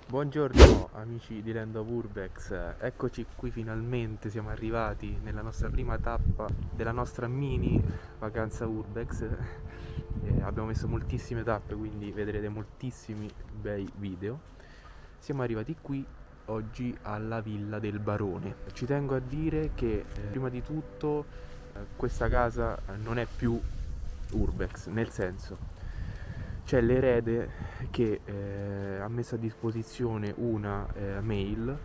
Buongiorno amici di Land of Urbex, eccoci qui finalmente, siamo arrivati nella nostra prima tappa della nostra mini vacanza Urbex. Abbiamo messo moltissime tappe, quindi vedrete moltissimi bei video. Siamo arrivati qui oggi alla Villa del Barone. Ci tengo a dire che prima di tutto questa casa non è più Urbex, nel senso c'è l'erede che ha messo a disposizione una mail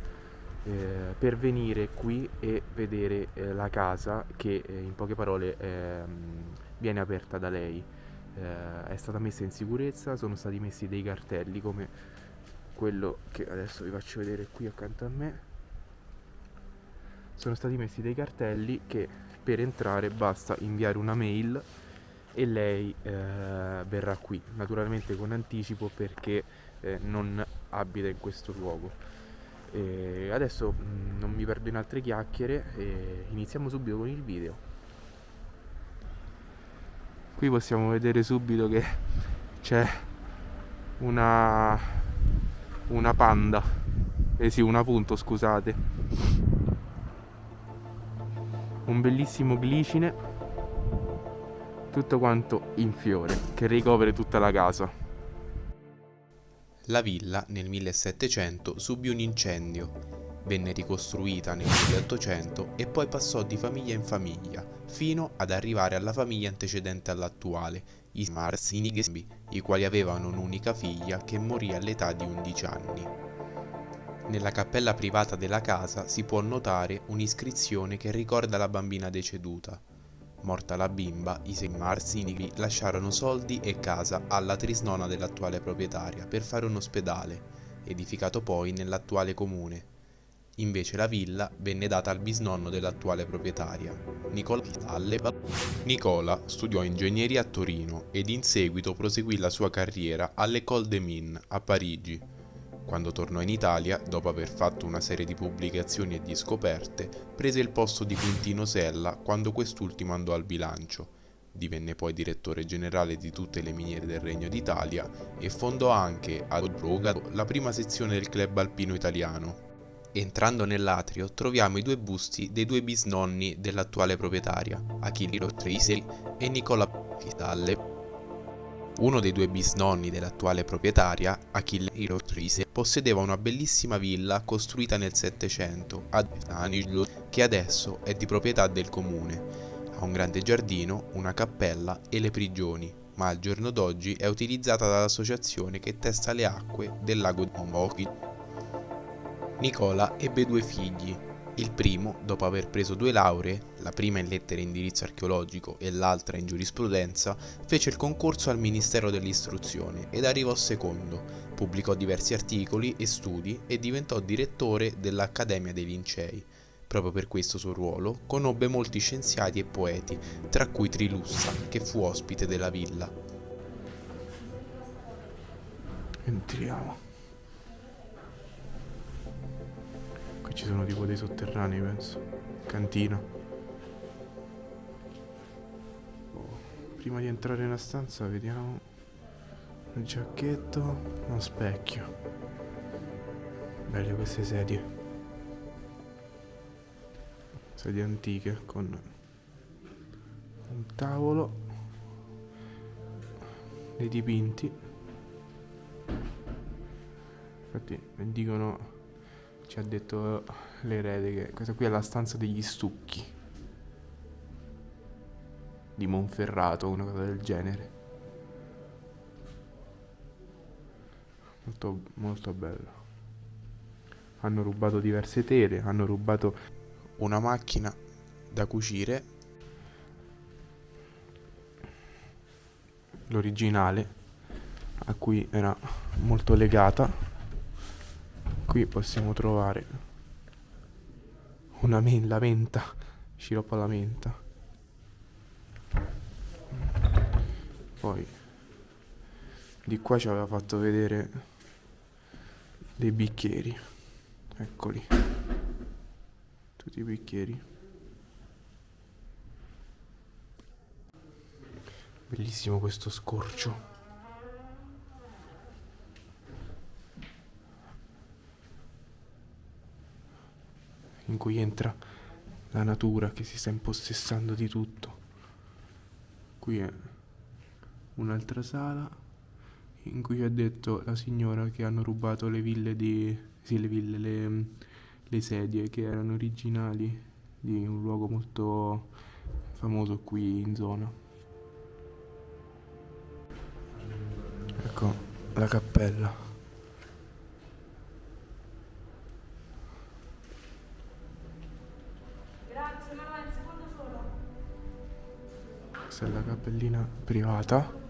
per venire qui e vedere la casa che in poche parole viene aperta da lei. È stata messa in sicurezza, sono stati messi dei cartelli come quello che adesso vi faccio vedere qui accanto a me. Sono stati messi dei cartelli che per entrare basta inviare una mail e lei verrà qui, naturalmente con anticipo perché non abita in questo luogo. Adesso non mi perdo in altre chiacchiere e iniziamo subito con il video. Qui possiamo vedere subito che c'è una panda, sì, una punto, scusate, un bellissimo glicine, tutto quanto in fiore che ricopre tutta la casa. La villa nel 1700 subì un incendio, venne ricostruita nel 1800 e poi passò di famiglia in famiglia, fino ad arrivare alla famiglia antecedente all'attuale, i Marsigny, i quali avevano un'unica figlia che morì all'età di 11 anni. Nella cappella privata della casa si può notare un'iscrizione che ricorda la bambina deceduta. Morta la bimba, i Marsigny lasciarono soldi e casa alla trisnona dell'attuale proprietaria per fare un ospedale, edificato poi nell'attuale comune. Invece la villa venne data al bisnonno dell'attuale proprietaria, Nicola Stalle. Nicola studiò ingegneria a Torino ed in seguito proseguì la sua carriera all'École des Mines a Parigi. Quando tornò in Italia, dopo aver fatto una serie di pubblicazioni e di scoperte, prese il posto di Quintino Sella quando quest'ultimo andò al bilancio. Divenne poi direttore generale di tutte le miniere del Regno d'Italia e fondò anche ad Odroga la prima sezione del club alpino italiano. Entrando nell'atrio troviamo i due busti dei due bisnonni dell'attuale proprietaria, Achille Trisi e Nicola Stalle. Uno dei due bisnonni dell'attuale proprietaria, Achille Trisi, possedeva una bellissima villa costruita nel Settecento ad Aniglo, che adesso è di proprietà del comune. Ha un grande giardino, una cappella e le prigioni, ma al giorno d'oggi è utilizzata dall'associazione che testa le acque del lago di Momoki. Nicola ebbe due figli. Il primo, dopo aver preso 2 lauree, la prima in lettere e indirizzo archeologico e l'altra in giurisprudenza, fece il concorso al Ministero dell'Istruzione ed arrivò secondo, pubblicò diversi articoli e studi e diventò direttore dell'Accademia dei Lincei. Proprio per questo suo ruolo conobbe molti scienziati e poeti, tra cui Trilussa, che fu ospite della villa. Entriamo. Qui ci sono tipo dei sotterranei, penso. Cantina. Prima di entrare nella stanza vediamo un giacchetto, uno specchio. Belle queste sedie. Sedie antiche con un tavolo, dei dipinti. Infatti mi dicono, ci ha detto l'erede che questa qui è la stanza degli stucchi di Monferrato, una cosa del genere. Molto, molto bello. Hanno rubato diverse tele, hanno rubato una macchina da cucire, l'originale a cui era molto legata. Qui possiamo trovare la menta, sciroppo alla menta. Poi di qua ci aveva fatto vedere dei bicchieri, eccoli, tutti i bicchieri. Bellissimo questo scorcio. In cui entra la natura che si sta impossessando di tutto. Qui è un'altra sala in cui ha detto la signora che hanno rubato le ville sì, le sedie che erano originali di un luogo molto famoso qui in zona. Ecco la cappella. Grazie, mamma, un secondo solo. Questa è la cappellina privata.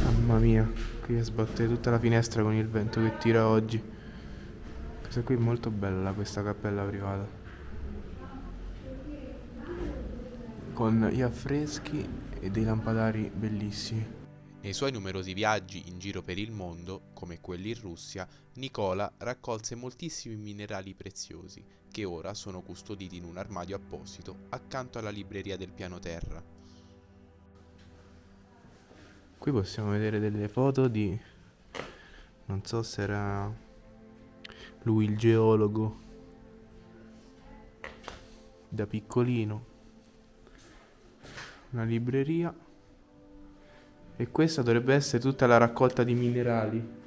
Mamma mia, qui sbatte tutta la finestra con il vento che tira oggi. Questa qui è molto bella, questa cappella privata, con gli affreschi e dei lampadari bellissimi. Nei suoi numerosi viaggi in giro per il mondo, come quelli in Russia, Nicola raccolse moltissimi minerali preziosi, che ora sono custoditi in un armadio apposito accanto alla libreria del piano terra. Qui possiamo vedere delle foto di, non so se era lui il geologo, da piccolino, una libreria, e questa dovrebbe essere tutta la raccolta di minerali,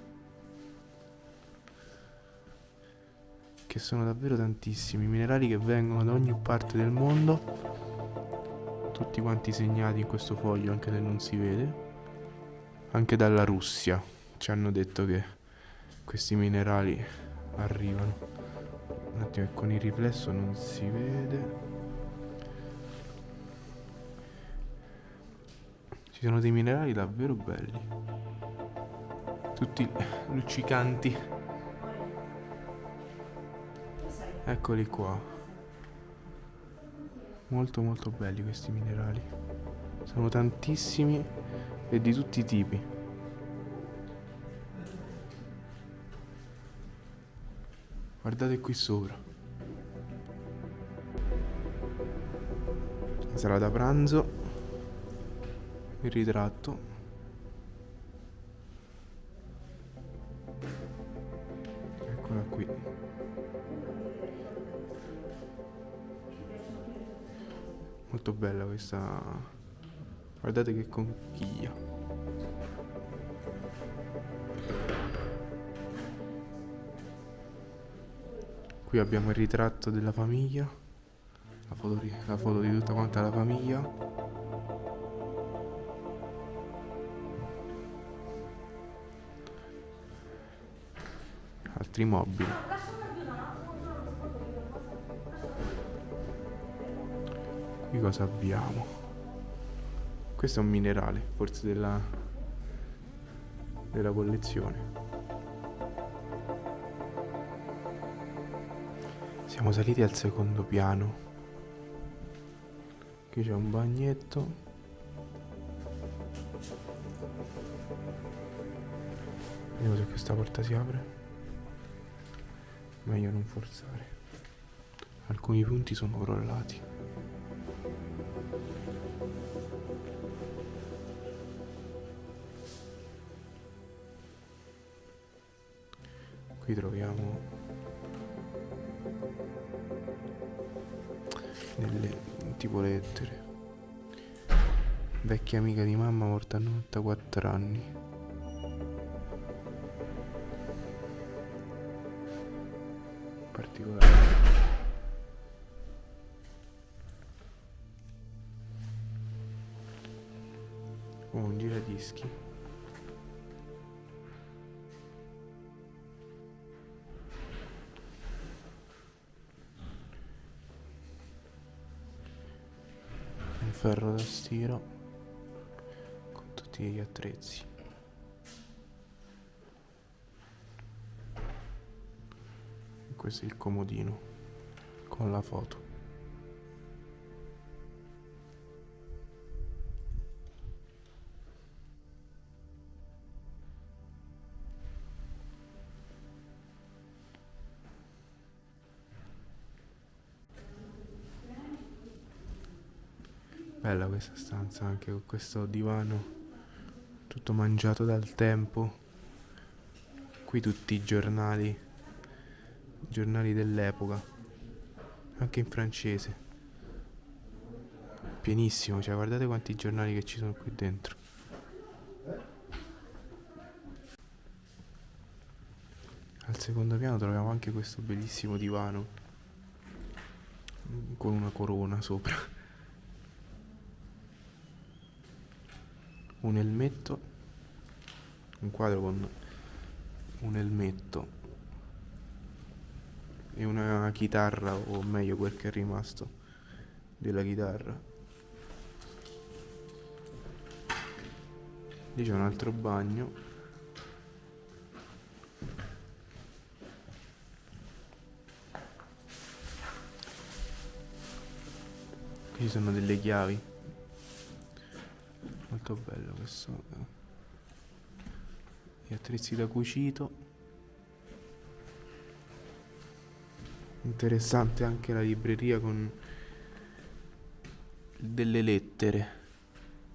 che sono davvero tantissimi, minerali che vengono da ogni parte del mondo, tutti quanti segnati in questo foglio, anche se non si vede, anche dalla Russia. Ci hanno detto che questi minerali arrivano. Un attimo, che con il riflesso non si vede. Ci sono dei minerali davvero belli, tutti luccicanti. Eccoli qua. Molto molto belli questi minerali. Sono tantissimi e di tutti i tipi. Guardate qui sopra. La sala da pranzo. Il ritratto. Eccola qui. Molto bella questa. Guardate che conchiglia. Qui abbiamo il ritratto della famiglia, la foto di tutta quanta la famiglia. Altri mobili. Qui cosa abbiamo? Questo è un minerale, forse della collezione. Siamo saliti al secondo piano. Qui c'è un bagnetto. Vediamo se questa porta si apre. Meglio non forzare. Alcuni punti sono crollati. Qui troviamo delle tipo lettere. Vecchia amica di mamma morta a 94 anni. Particolare. Un giradischi. ferro da stiro con tutti gli attrezzi. E questo è il comodino con la foto. Bella questa stanza, anche con questo divano tutto mangiato dal tempo. Qui tutti i giornali dell'epoca, anche in francese. Pienissimo, cioè guardate quanti giornali che ci sono qui dentro. Al secondo piano troviamo anche questo bellissimo divano con una corona sopra. Un elmetto, un quadro con un elmetto e una chitarra, o meglio quel che è rimasto della chitarra. Lì c'è un altro bagno. Qui ci sono delle chiavi. Molto bello questo. Gli attrezzi da cucito. Interessante anche la libreria con delle lettere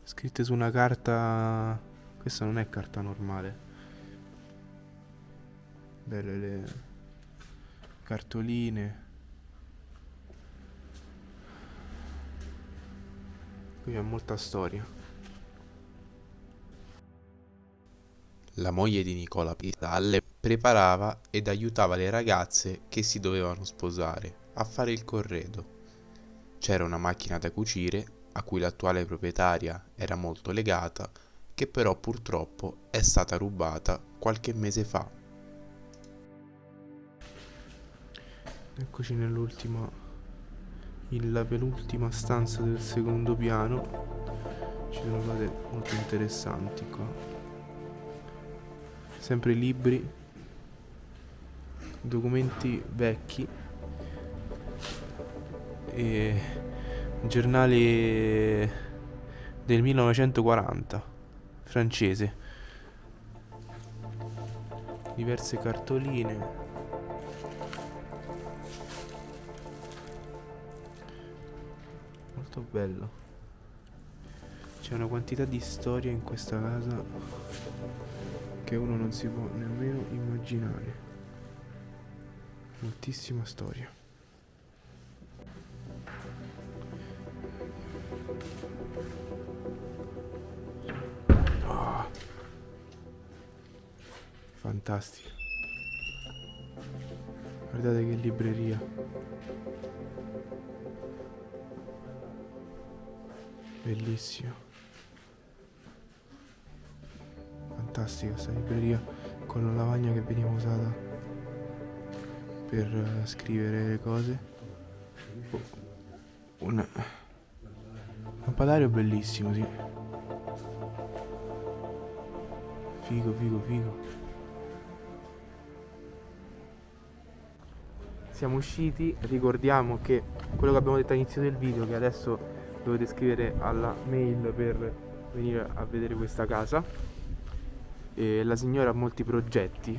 scritte su una carta. Questa non è carta normale. Belle le cartoline. Qui c'è molta storia. La moglie di Nicola Pistalle preparava ed aiutava le ragazze che si dovevano sposare a fare il corredo. C'era una macchina da cucire a cui l'attuale proprietaria era molto legata, che però purtroppo è stata rubata qualche mese fa. Eccoci la penultima stanza del secondo piano. Ci sono cose molto interessanti qua. Sempre libri, documenti vecchi e giornali del 1940 francese, diverse cartoline, molto bello. C'è una quantità di storia in questa casa che uno non si può nemmeno immaginare. Moltissima storia. Ah, fantastica. Guardate che libreria. Bellissima. Fantastica questa libreria con la lavagna che veniva usata per scrivere le cose. Un lampadario bellissimo, sì. Figo, figo, figo. Siamo usciti, ricordiamo che quello che abbiamo detto all'inizio del video, che adesso dovete scrivere alla mail per venire a vedere questa casa. E la signora ha molti progetti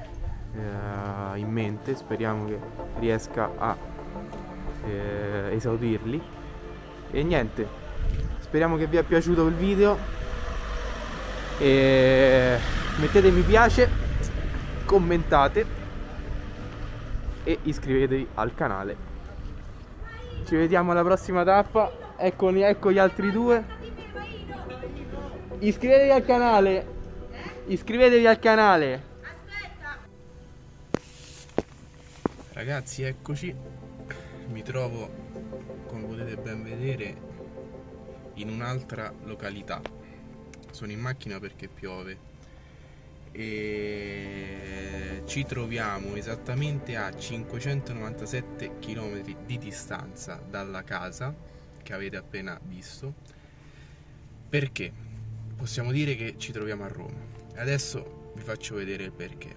in mente, speriamo che riesca a esaudirli. E niente, speriamo che vi sia piaciuto il video e mettete mi piace, commentate e iscrivetevi al canale. Ci vediamo alla prossima tappa. Ecco gli altri due. Iscrivetevi al canale. Iscrivetevi al canale. Aspetta. Ragazzi, eccoci. Mi trovo, come potete ben vedere, in un'altra località. Sono in macchina perché piove e ci troviamo esattamente a 597 km di distanza dalla casa che avete appena visto. Perché? Possiamo dire che ci troviamo a Roma. Adesso vi faccio vedere il perché.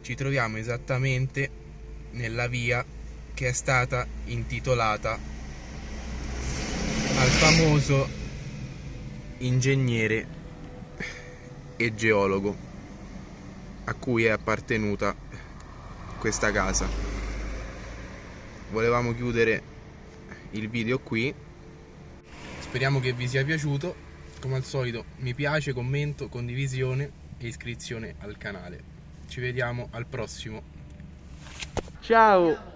Ci troviamo esattamente nella via che è stata intitolata al famoso ingegnere e geologo a cui è appartenuta questa casa. Volevamo chiudere il video qui. Speriamo che vi sia piaciuto. Come al solito, mi piace, commento, condivisione e iscrizione al canale. Ci vediamo al prossimo. Ciao!